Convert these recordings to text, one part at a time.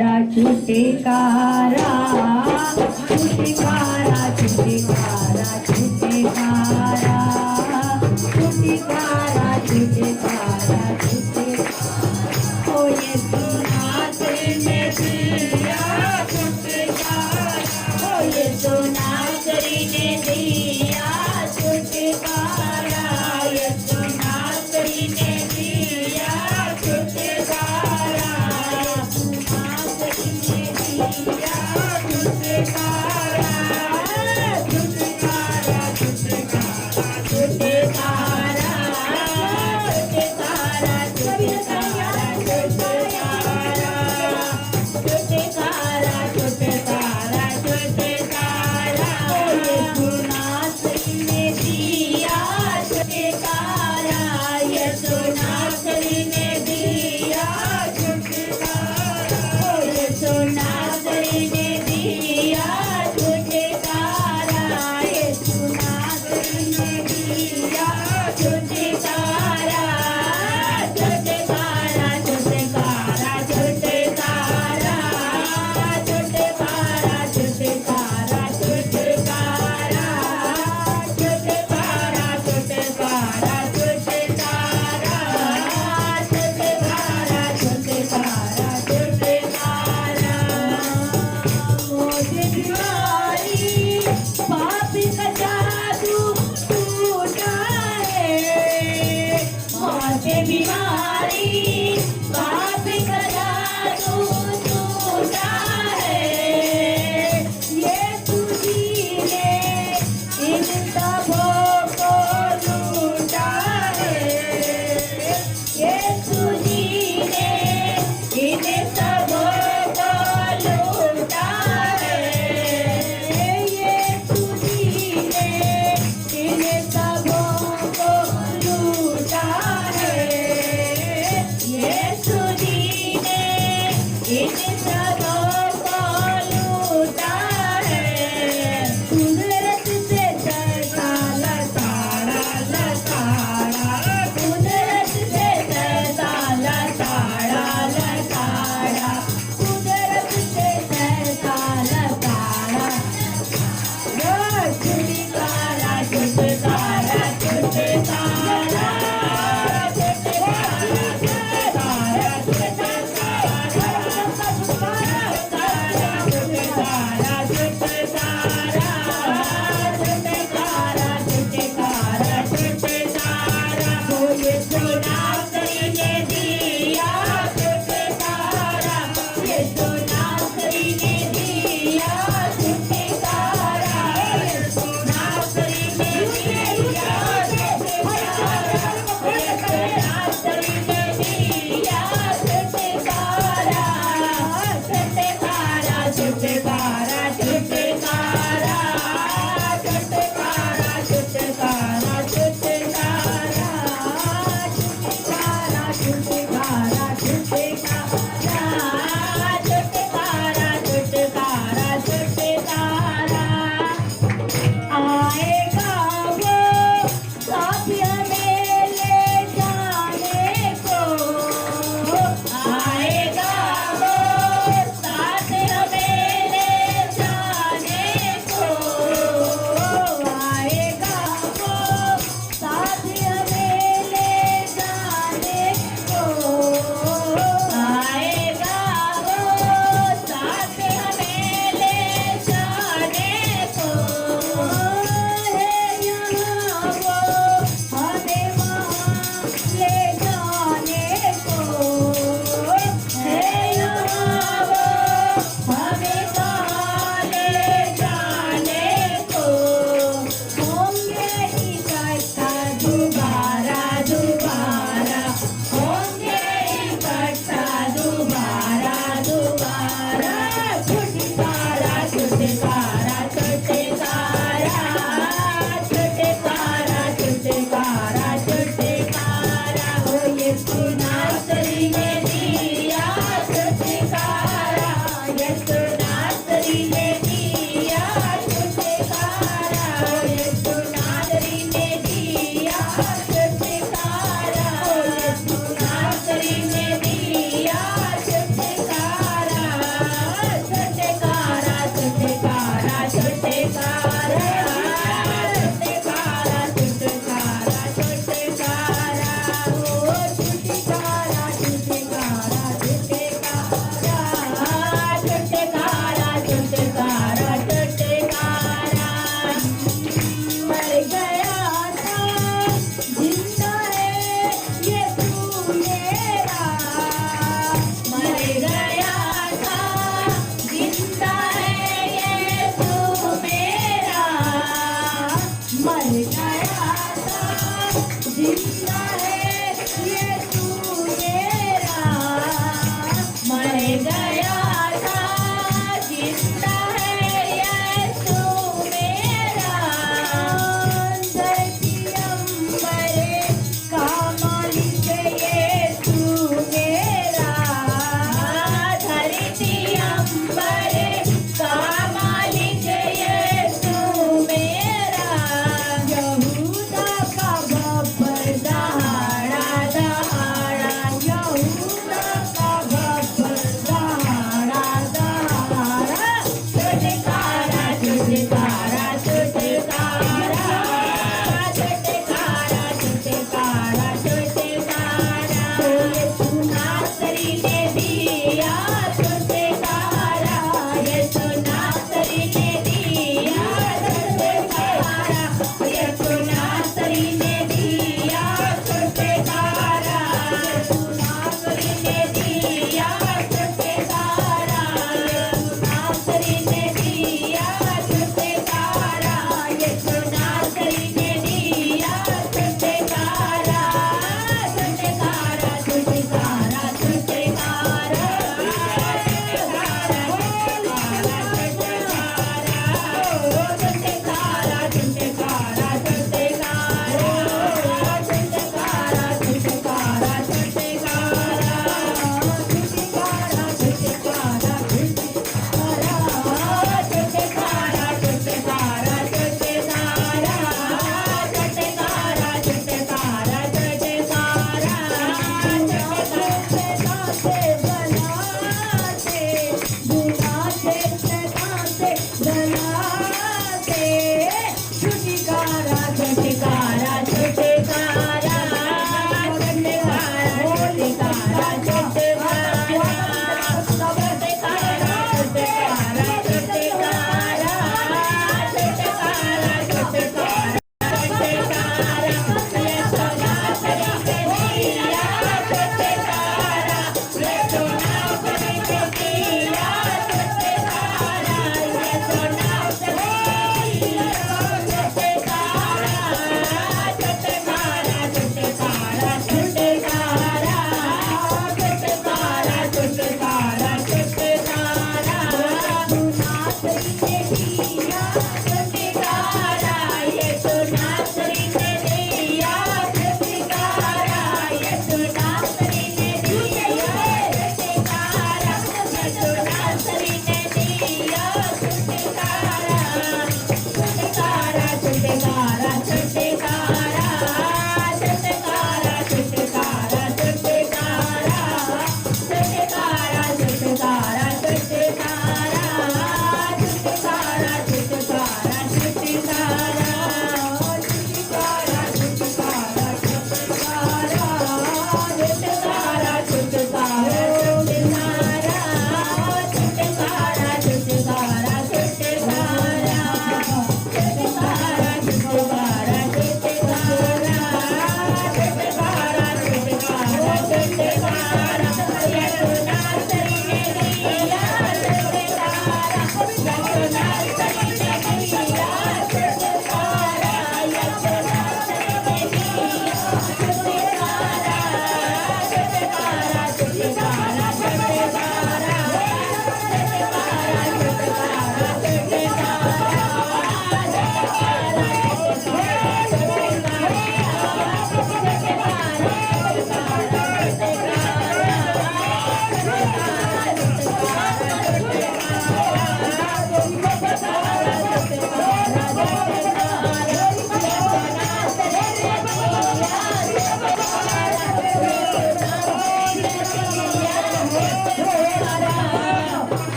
छुटकारा छुटकारा छुटकारा छुटकारा छुटकारा छुटकारा छुटकारा छुटकारा ओ यीशु नासरी ने दिया छुटकारा ओ यीशु नासरी ने दिया छुटकारा यीशु नासरी ने दिया छुटकारा नासरी ने दिया छुटकारा छुटकारा छुटकारा छुटकारा छुटकारा छुटकारा छुटकारा छुटकारा छुटकारा यीशु नासरी ने दिया छुटकारा यीशु नासरी ने दिया छुटकारा यीशु नासरी ने दिया छुटकारा यीशु नासरी ने दिया छुटकारा छुटकारा छुटकारा छुटकारा छुटकारा छुटकारा छुटकारा छुटकारा छुटकारा छुटकारा छुटकारा छुटकारा छुटकारा मुझे बीमारी पापी का जादू टूटा है मुझे बीमारी पापी का जादू टूटा है यीशु जी ने इन सबों को लूटा है यीशु जी ने इन सबों को लूटा है यीशु जी ने इन सबों को लूटा है यीशु जी ने इन सबों को लूटा है कुदरत से चलता लताड़ा लताड़ा कुदरत से चलता लताड़ा लताड़ा कुदरत से चलता लताड़ा छुटकारा छुटकारा छुटकारा छुटकारा छुटकारा छुटकारा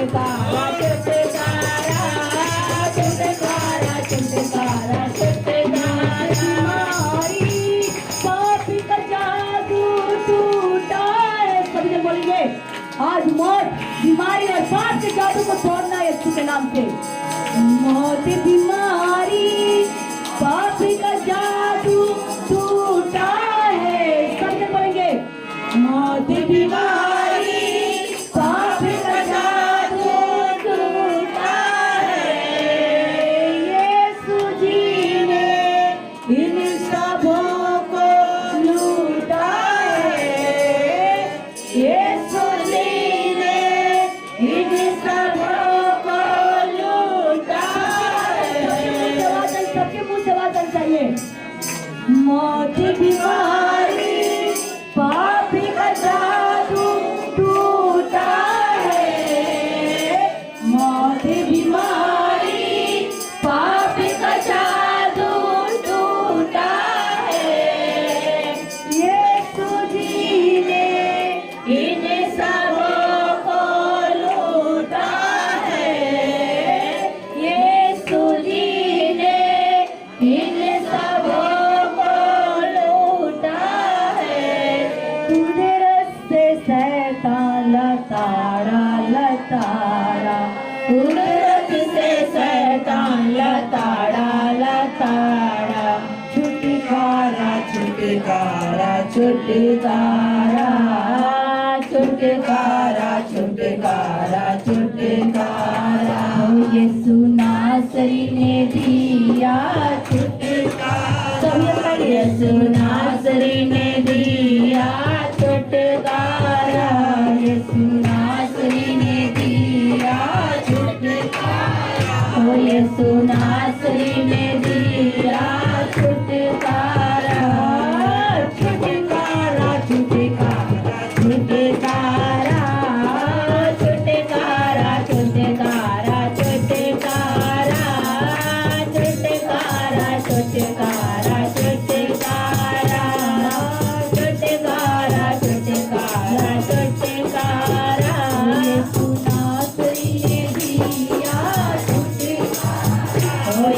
छुटकारा छुटकारा छुटकारा छुटकारा छुटकारा हमारी पाप का जादू टूटा है। सभी जन बोलेंगे आज मौत बीमारी और पाप के जादू को तोड़ना है यीशु के नाम से। मौत बीमारी पाप का जादू टूटा है। सब जन बोलेंगे मौत बीमारी पाप का जादू टूटा है। यीशु जी ने इन सबों को लूटा है। यीशु जी ने इन सबों को लूटा है। सबके मुंह से आवाज आनी चाहिए। मौत बीमारी पाप का जादू टूटा है। मौत बीमारी पाप का जादू टूटा है। यीशु जी ने इन सबों को लूटा है। यीशु जी ने इन सबों को लूटा है। कुदरत से शैतान लताड़ा लताड़ा कुदरत से शैतान लताड़ा लताड़ा छुटकारा छुटकारा छुटकारा छुटकारा छुटकारा छुटकारा यीशु नासरी ने दिया छुटकारा। यीशु नासरी ने दिया छुटकारा। यीशु नासरी ने दिया छुटकारा। यीशु नासरी ने दिया छुटकारा। छुटकारा छुटकारा छुटकारा छुटकारा छुटकारा छुटकारा छुटकारा छुटकारा छुटकारा छुटकारा छुटकारा छुटकारा यीशु नासरी ने दिया छुटकारा।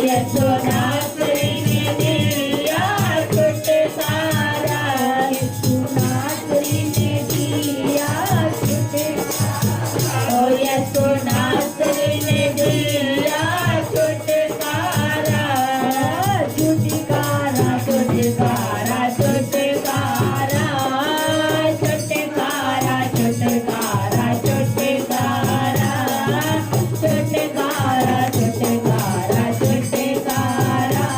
यीशु नासरी ने दिया छुटकारा। यीशु नासरी ने दिया छुटकारा। यीशु नासरी ने दिया छुटकारा। छुटकारा छुटकारा छुटकारा छुटकारा छुटकारा छुटकारा छुटकारा छुटकारा छुटकारा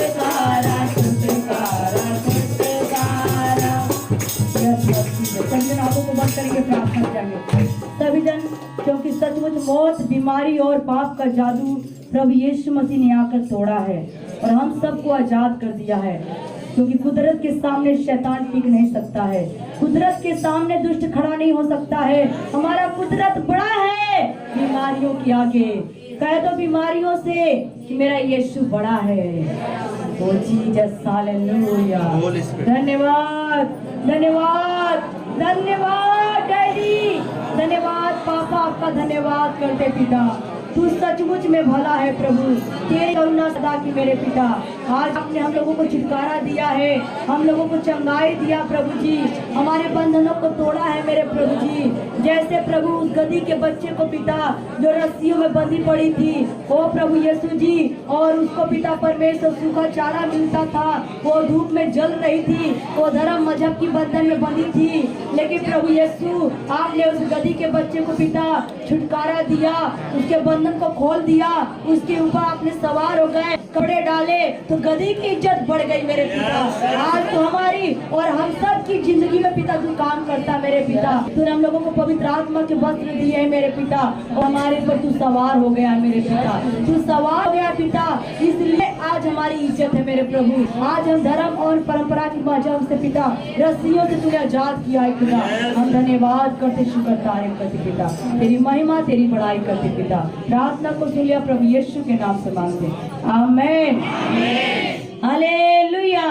छुटकारा छुटकारा छुटकारा। सभी जन आंखों को बंद करके प्रार्थना करेंगे। सभी जन क्योंकि सचमुच मौत बीमारी और पाप का जादू प्रभु यीशु मसीह ने आकर तोड़ा है और हम सबको आजाद कर दिया है। क्योंकि कुदरत के सामने शैतान टिक नहीं सकता है। कुदरत के सामने दुष्ट खड़ा नहीं हो सकता है। हमारा कुदरत बड़ा है बीमारियों के आगे। कह दो बीमारियों से कि मेरा यीशु बड़ा है। ओ जीसस हालेलुया। धन्यवाद धन्यवाद धन्यवाद डैडी, धन्यवाद पापा, आपका धन्यवाद करते पिता। तू सचमुच में भला है प्रभु, तेरी करुणा सदा की मेरे पिता। आज आपने हम लोगों को छुटकारा दिया है, हम लोगों को चंगाई दिया प्रभु जी, हमारे बंधनों को तोड़ा है मेरे प्रभु जी। जैसे प्रभु उस गधी के बच्चे को पिता जो रस्सियों में बंधी पड़ी थी, ओ प्रभु यीशु जी, और उसको पिता परमेश्वर सूखा चारा मिलता था, वो धूप में जल रही थी, वो धर्म मजहब की बंधन में बंधी थी। लेकिन प्रभु यीशु आपने उस गधी के बच्चे को पिता छुटकारा दिया, उसके बंधन को खोल दिया, उसके ऊपर आपने सवार हो गए, कपड़े डाले तो गधी की इज्जत बढ़ गई मेरे पिता। आज तो हमारी और हम सब की जिंदगी में पिता तू काम करता मेरे पिता। तूने हम लोगों को पवित्र आत्मा के वस्त्र दिए है मेरे पिता, और हमारे पर तू सवार हो गया मेरे पिता, तू सवार हो गया पिता, इसलिए आज हमारी इज्जत है मेरे प्रभु। आज हम धर्म और परंपरा की मजहब से पिता रस्सियों से तूने आजाद किया है पिता। हम धन्यवाद करते, शुक्र तारीफ करते पिता, तेरी महिमा तेरी बड़ाई करते पिता। प्रार्थना को सुन लिया प्रभु यीशु के नाम से मांगते, आमीन, हालेलुया।